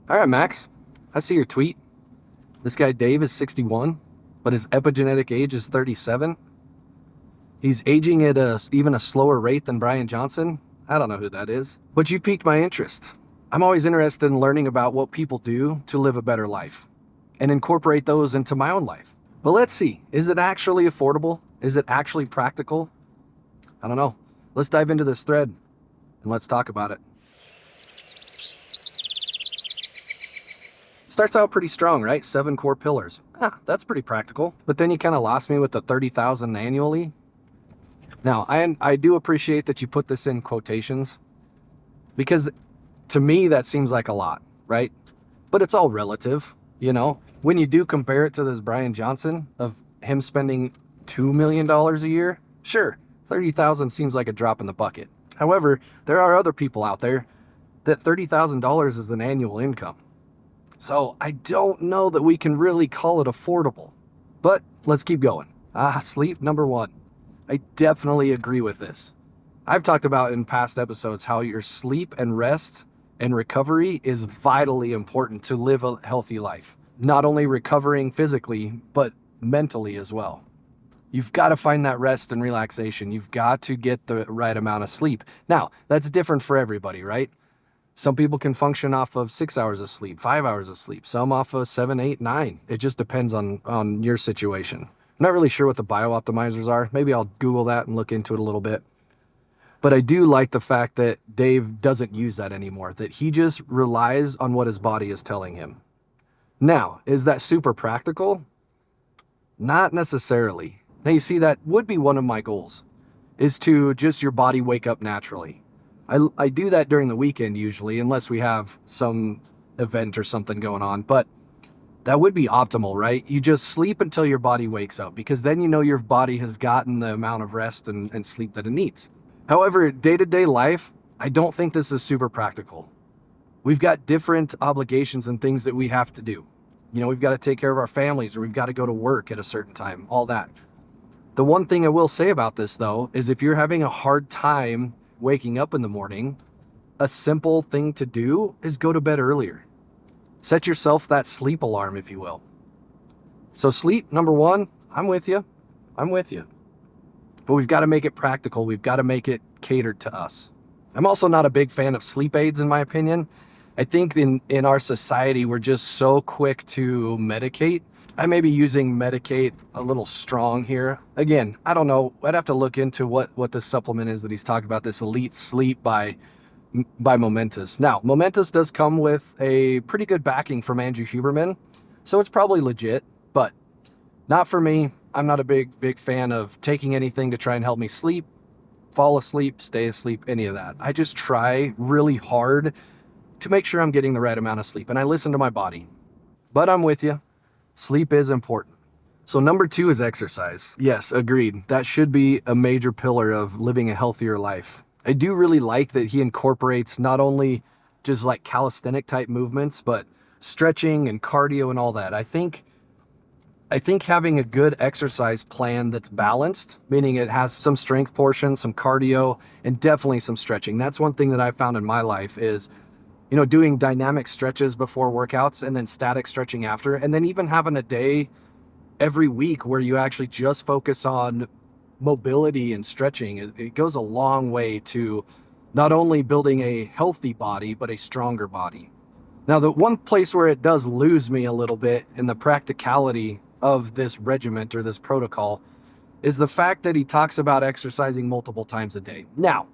All right, Max, I see your tweet. This guy Dave is 61, but his epigenetic age is 37. He's aging at even a slower rate than Brian Johnson. I don't know who that is, but you piqued my interest. I'm always interested in learning about what people do to live a better life and incorporate those into my own life. But let's see, is it actually affordable? Is it actually practical? I don't know. Let's dive into this thread and let's talk about it. Starts out pretty strong, right? 7 core pillars. That's pretty practical. But then you kind of lost me with the 30,000 annually. Now, I do appreciate that you put this in quotations because to me that seems like a lot, right? But it's all relative, you know? When you do compare it to this Brian Johnson of him spending $2 million a year, sure, 30,000 seems like a drop in the bucket. However, there are other people out there that $30,000 is an annual income. So I don't know that we can really call it affordable, but let's keep going. Sleep, number 1. I definitely agree with this. I've talked about in past episodes how your sleep and rest and recovery is vitally important to live a healthy life. Not only recovering physically, but mentally as well. You've got to find that rest and relaxation. You've got to get the right amount of sleep. Now, that's different for everybody, right? Some people can function off of 6 hours of sleep, 5 hours of sleep, some off of 7, 8, 9. It just depends on your situation. I'm not really sure what the biooptimizers are. Maybe I'll Google that and look into it a little bit. But I do like the fact that Dave doesn't use that anymore, that he just relies on what his body is telling him. Now, is that super practical? Not necessarily. Now you see, that would be one of my goals, is to just your body wake up naturally. I do that during the weekend usually, unless we have some event or something going on, but that would be optimal, right? You just sleep until your body wakes up, because then you know your body has gotten the amount of rest and sleep that it needs. However, day-to-day life, I don't think this is super practical. We've got different obligations and things that we have to do. You know, we've got to take care of our families, or we've got to go to work at a certain time, all that. The one thing I will say about this, though, is if you're having a hard time waking up in the morning, a simple thing to do is go to bed earlier. Set yourself that sleep alarm, if you will. So sleep, number 1, I'm with you. But we've got to make it practical. We've got to make it catered to us. I'm also not a big fan of sleep aids, in my opinion. I think in our society, we're just so quick to medicate. I may be using medicate a little strong here. Again, I don't know. I'd have to look into what this supplement is that he's talking about, this Elite Sleep by Momentous. Now, Momentous does come with a pretty good backing from Andrew Huberman, so it's probably legit, but not for me. I'm not a big fan of taking anything to try and help me sleep, fall asleep, stay asleep, any of that. I just try really hard to make sure I'm getting the right amount of sleep, and I listen to my body. But I'm with you. Sleep is important. So number 2 is exercise. Yes, agreed. That should be a major pillar of living a healthier life. I do really like that he incorporates not only just like calisthenic type movements, but stretching and cardio and all that. I think having a good exercise plan that's balanced, meaning it has some strength portion, some cardio, and definitely some stretching. That's one thing that I've found in my life is, you know, doing dynamic stretches before workouts and then static stretching after, and then even having a day every week where you actually just focus on mobility and stretching. It goes a long way to not only building a healthy body, but a stronger body. Now, the one place where it does lose me a little bit in the practicality of this regimen or this protocol is the fact that he talks about exercising multiple times a day. Now,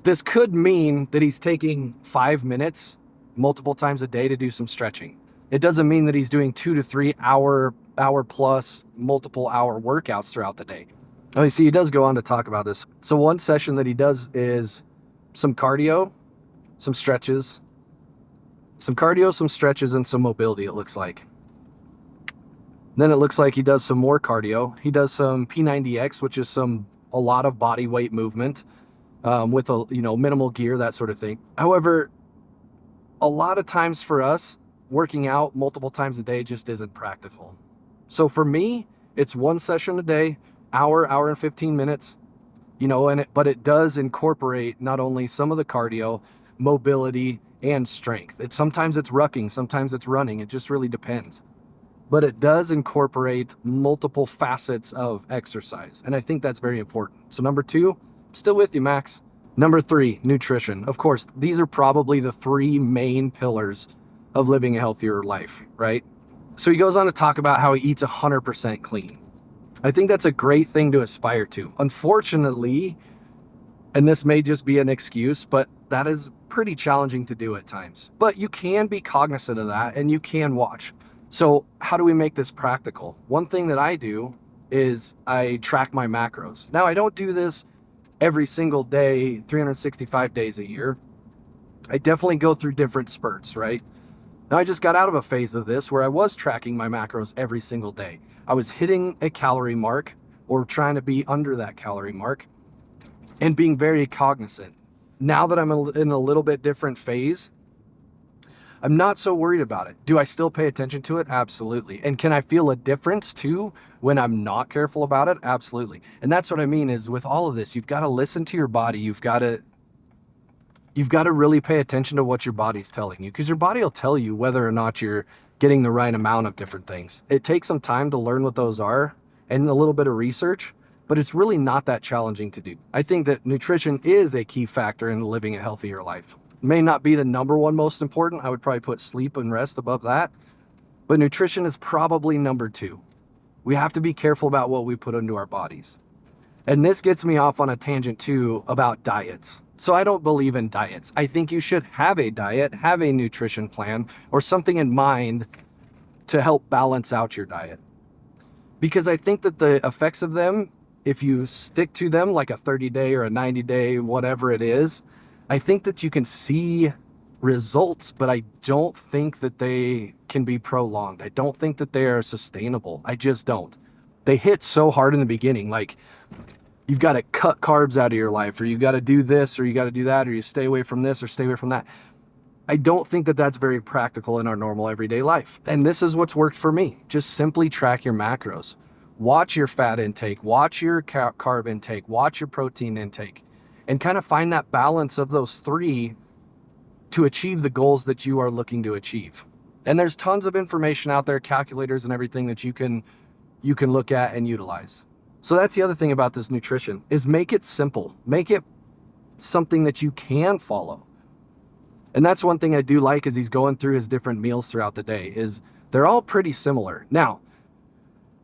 this could mean that he's taking 5 minutes multiple times a day to do some stretching. It doesn't mean that he's doing 2 to 3 hour plus multiple hour workouts throughout the day. Oh, you see, he does go on to talk about this. So one session that he does is some cardio, some stretches, and some mobility, it looks like. Then it looks like he does some more cardio. He does some P90X, which is a lot of body weight movement. With minimal gear, that sort of thing. However, a lot of times for us, working out multiple times a day just isn't practical. So for me, it's one session a day, hour and 15 minutes, but it does incorporate not only some of the cardio, mobility, and strength. Sometimes it's rucking, sometimes it's running. It just really depends. But it does incorporate multiple facets of exercise. And I think that's very important. So number 2, still with you, Max. Number 3, nutrition. Of course, these are probably the 3 main pillars of living a healthier life, right? So he goes on to talk about how he eats 100% clean. I think that's a great thing to aspire to. Unfortunately, and this may just be an excuse, but that is pretty challenging to do at times. But you can be cognizant of that and you can watch. So how do we make this practical? One thing that I do is I track my macros. Now, I don't do this every single day, 365 days a year. I definitely go through different spurts, right? Now, I just got out of a phase of this where I was tracking my macros every single day. I was hitting a calorie mark or trying to be under that calorie mark and being very cognizant. Now that I'm in a little bit different phase, I'm not so worried about it. Do I still pay attention to it? Absolutely. And can I feel a difference too when I'm not careful about it? Absolutely. And that's what I mean is with all of this, you've got to listen to your body. You've got to really pay attention to what your body's telling you, because your body will tell you whether or not you're getting the right amount of different things. It takes some time to learn what those are and a little bit of research, but it's really not that challenging to do. I think that nutrition is a key factor in living a healthier life. May not be the number one most important. I would probably put sleep and rest above that, but nutrition is probably number 2. We have to be careful about what we put into our bodies. And this gets me off on a tangent too about diets. So I don't believe in diets. I think you should have a diet, have a nutrition plan, or something in mind to help balance out your diet. Because I think that the effects of them, if you stick to them like a 30-day or a 90-day, whatever it is, I think that you can see results, but I don't think that they can be prolonged. I don't think that they are sustainable. I just don't. They hit so hard in the beginning, like you've got to cut carbs out of your life, or you've got to do this, or you got to do that, or you stay away from this, or stay away from that. I don't think that that's very practical in our normal everyday life. And this is what's worked for me. Just simply track your macros. Watch your fat intake, watch your carb intake, watch your protein intake, and kind of find that balance of those 3 to achieve the goals that you are looking to achieve. And there's tons of information out there, calculators and everything that you can look at and utilize. So that's the other thing about this nutrition is make it simple. Make it something that you can follow. And that's one thing I do like is he's going through his different meals throughout the day is they're all pretty similar. Now,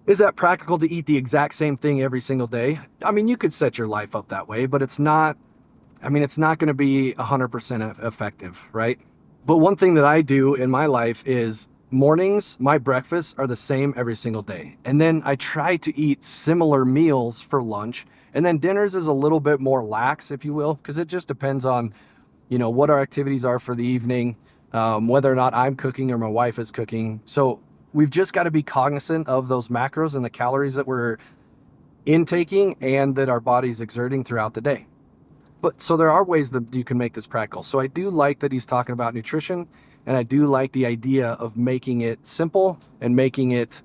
is that practical to eat the exact same thing every single day? I mean, you could set your life up that way, but it's not going to be 100% effective, right? But one thing that I do in my life is mornings, my breakfasts are the same every single day. And then I try to eat similar meals for lunch. And then dinners is a little bit more lax, if you will, because it just depends on, what our activities are for the evening, whether or not I'm cooking or my wife is cooking. So we've just got to be cognizant of those macros and the calories that we're intaking and that our body's exerting throughout the day. But so there are ways that you can make this practical. So I do like that he's talking about nutrition, and I do like the idea of making it simple and making it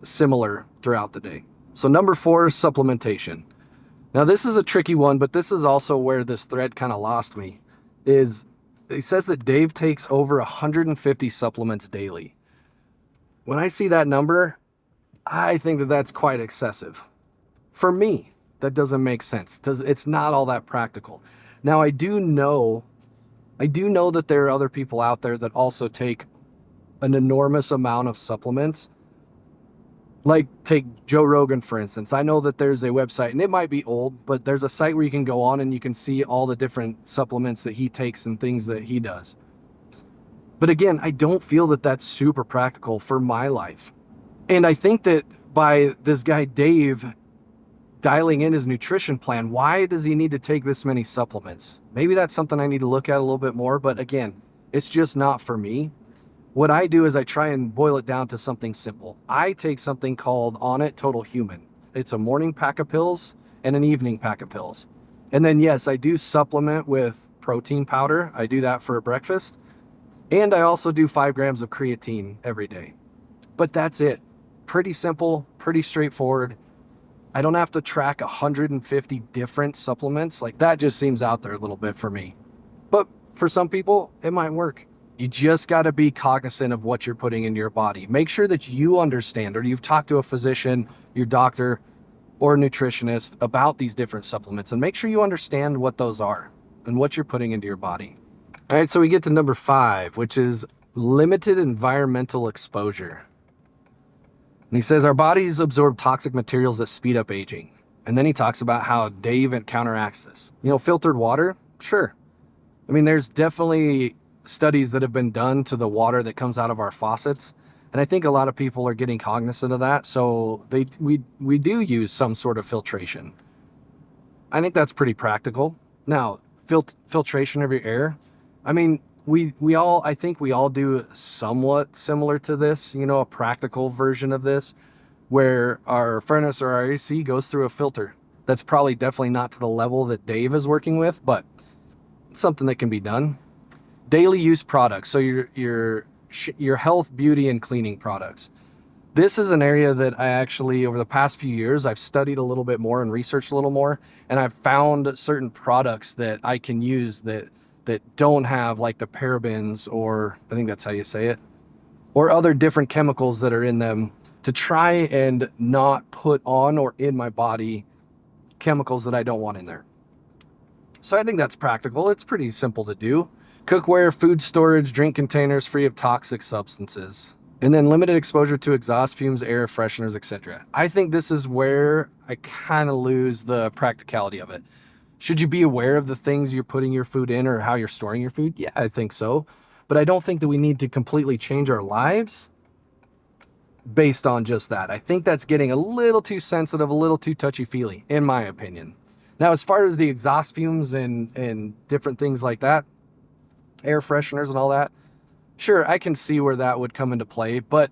similar throughout the day. So number 4 is supplementation. Now this is a tricky one, but this is also where this thread kind of lost me, is he says that Dave takes over 150 supplements daily. When I see that number, I think that that's quite excessive. For me, that doesn't make sense. It's not all that practical. Now, I do know that there are other people out there that also take an enormous amount of supplements. Like take Joe Rogan, for instance. I know that there's a website, and it might be old, but there's a site where you can go on and you can see all the different supplements that he takes and things that he does. But again, I don't feel that that's super practical for my life. And I think that by this guy, Dave, dialing in his nutrition plan, why does he need to take this many supplements? Maybe that's something I need to look at a little bit more, but again, it's just not for me. What I do is I try and boil it down to something simple. I take something called On It Total Human. It's a morning pack of pills and an evening pack of pills. And then yes, I do supplement with protein powder. I do that for breakfast. And I also do 5 grams of creatine every day. But that's it. Pretty simple, pretty straightforward. I don't have to track 150 different supplements. Like that just seems out there a little bit for me. But For some people, it might work. You just got to be cognizant of what you're putting into your body. Make sure that you understand, or you've talked to a physician, your doctor, or a nutritionist about these different supplements, and make sure you understand what those are and what you're putting into your body. All right, so we get to number 5, which is limited environmental exposure. And he says our bodies absorb toxic materials that speed up aging. And then he talks about how Dave counteracts this. Filtered water, sure. I mean, there's definitely studies that have been done to the water that comes out of our faucets. And I think a lot of people are getting cognizant of that. So we do use some sort of filtration. I think that's pretty practical. Now, filtration of your air. I mean, I think we all do somewhat similar to this, a practical version of this, where our furnace or our AC goes through a filter. That's probably definitely not to the level that Dave is working with, but something that can be done. Daily use products, so your health, beauty, and cleaning products. This is an area that I actually, over the past few years, I've studied a little bit more and researched a little more, and I've found certain products that I can use that don't have like the parabens, or I think that's how you say it, or other different chemicals that are in them, to try and not put on or in my body chemicals that I don't want in there. So I think that's practical. It's pretty simple to do. Cookware, food storage, drink containers free of toxic substances. And then limited exposure to exhaust fumes, air fresheners, etc. I think this is where I kind of lose the practicality of it. Should you be aware of the things you're putting your food in or how you're storing your food? Yeah, I think so. But I don't think that we need to completely change our lives based on just that. I think that's getting a little too sensitive, a little too touchy-feely, in my opinion. Now, as far as the exhaust fumes and different things like that, air fresheners and all that, sure, I can see where that would come into play, but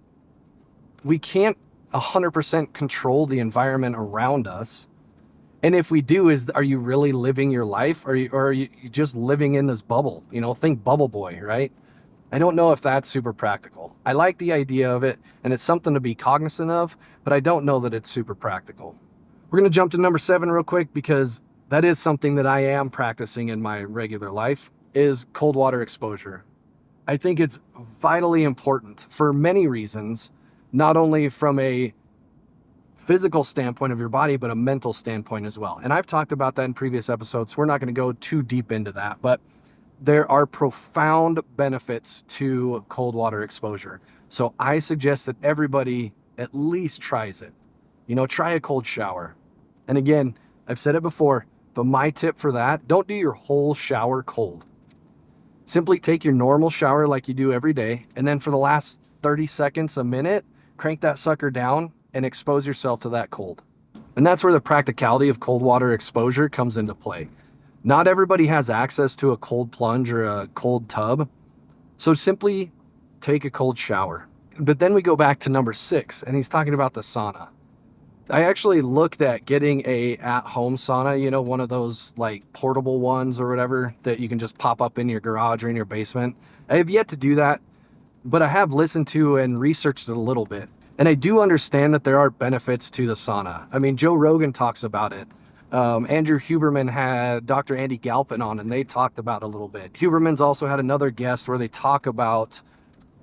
we can't 100% control the environment around us. And if we do, are you really living your life? Or are you just living in this bubble? Think bubble boy, right? I don't know if that's super practical. I like the idea of it, and it's something to be cognizant of, but I don't know that it's super practical. We're going to jump to number 7 real quick, because that is something that I am practicing in my regular life, is cold water exposure. I think it's vitally important for many reasons, not only from a physical standpoint of your body, but a mental standpoint as well. And I've talked about that in previous episodes, so we're not going to go too deep into that, but there are profound benefits to cold water exposure. So I suggest that everybody at least tries it. Try a cold shower. And again, I've said it before, but my tip for that, don't do your whole shower cold. Simply take your normal shower like you do every day, and then for the last 30 seconds, a minute, crank that sucker down and expose yourself to that cold. And that's where the practicality of cold water exposure comes into play. Not everybody has access to a cold plunge or a cold tub, so simply take a cold shower. But then we go back to number 6, and he's talking about the sauna. I actually looked at getting a at-home sauna, one of those like portable ones or whatever that you can just pop up in your garage or in your basement. I have yet to do that, but I have listened to and researched it a little bit. And I do understand that there are benefits to the sauna. I mean, Joe Rogan talks about it. Andrew Huberman had Dr. Andy Galpin on, and they talked about it a little bit. Huberman's also had another guest where they talk about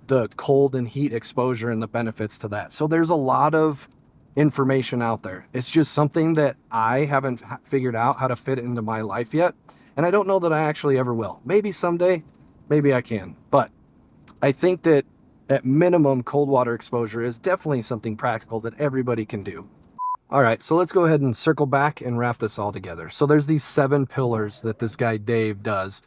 the cold and heat exposure and the benefits to that. So there's a lot of information out there. It's just something that I haven't figured out how to fit into my life yet. And I don't know that I actually ever will. Maybe someday, maybe I can. But I think that at minimum, cold water exposure is definitely something practical that everybody can do. All right, so let's go ahead and circle back and wrap this all together. So there's these 7 pillars that this guy Dave does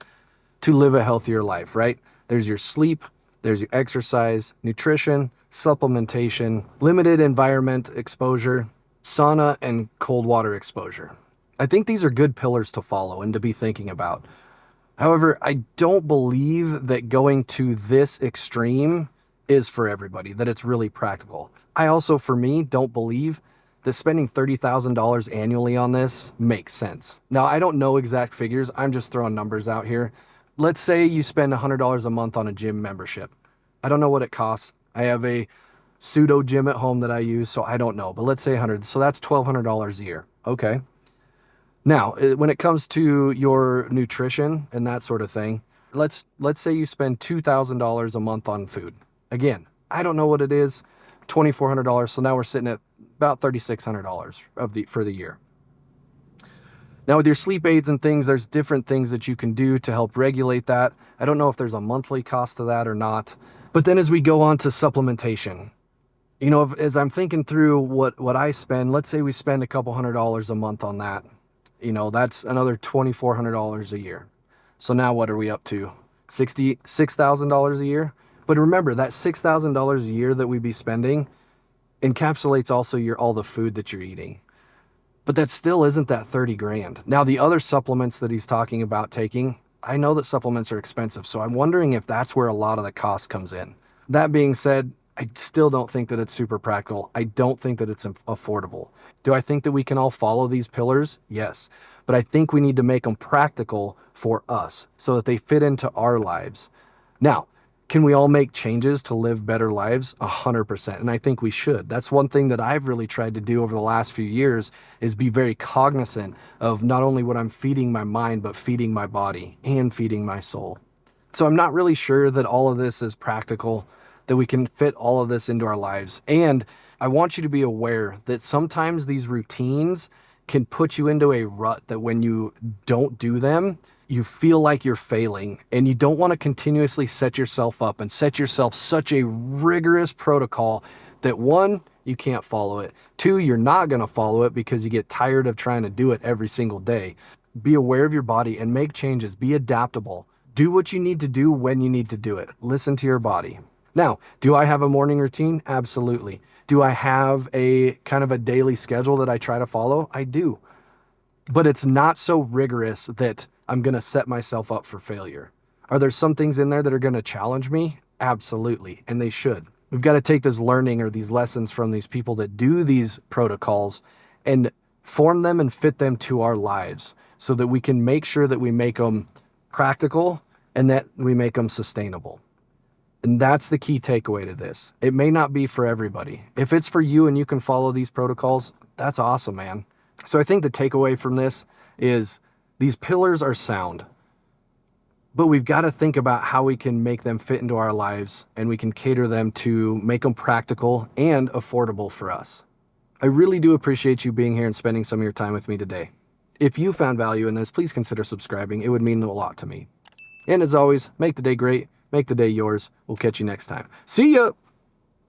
to live a healthier life, right? There's your sleep, there's your exercise, nutrition, supplementation, limited environment exposure, sauna, and cold water exposure. I think these are good pillars to follow and to be thinking about. However, I don't believe that going to this extreme is for everybody, that it's really practical. I also, for me, don't believe that spending $30,000 annually on this makes sense. Now, I don't know exact figures. I'm just throwing numbers out here. Let's say you spend $100 a month on a gym membership. I don't know what it costs. I have a pseudo gym at home that I use, so I don't know. But let's say 100. So that's $1,200 a year. Okay. Now, when it comes to your nutrition and that sort of thing, let's say you spend $2,000 a month on food. Again, I don't know what it is, $2,400. So now we're sitting at about $3,600 for the year. Now with your sleep aids and things, there's different things that you can do to help regulate that. I don't know if there's a monthly cost to that or not. But then as we go on to supplementation, you know, as I'm thinking through what I spend, let's say we spend a couple $100 a month on that. You know, that's another $2,400 a year. So now what are we up to? $66,000 a year? But remember, that $6,000 a year that we be spending encapsulates also all the food that you're eating. But that still isn't that 30 grand. Now, the other supplements that he's talking about taking, I know that supplements are expensive, so I'm wondering if that's where a lot of the cost comes in. That being said, I still don't think that it's super practical. I don't think that it's affordable. Do I think that we can all follow these pillars? Yes. But I think we need to make them practical for us so that they fit into our lives. Now, can we all make changes to live better lives? 100%. And I think we should. That's one thing that I've really tried to do over the last few years is be very cognizant of not only what I'm feeding my mind, but feeding my body and feeding my soul. So I'm not really sure that all of this is practical, that we can fit all of this into our lives. And I want you to be aware that sometimes these routines can put you into a rut that when you don't do them, you feel like you're failing, and you don't want to continuously set yourself up and set yourself such a rigorous protocol that one, you can't follow it. Two, you're not going to follow it because you get tired of trying to do it every single day. Be aware of your body and make changes. Be adaptable. Do what you need to do when you need to do it. Listen to your body. Now, do I have a morning routine? Absolutely. Do I have a kind of a daily schedule that I try to follow? I do. But it's not so rigorous that I'm going to set myself up for failure. Are there some things in there that are going to challenge me? Absolutely. And they should. We've got to take this learning or these lessons from these people that do these protocols and form them and fit them to our lives so that we can make sure that we make them practical and that we make them sustainable. And that's the key takeaway to this. It may not be for everybody. If it's for you and you can follow these protocols, that's awesome, man. So I think the takeaway from this is these pillars are sound, but we've got to think about how we can make them fit into our lives and we can cater them to make them practical and affordable for us. I really do appreciate you being here and spending some of your time with me today. If you found value in this, please consider subscribing. It would mean a lot to me. And as always, make the day great, make the day yours. We'll catch you next time. See ya!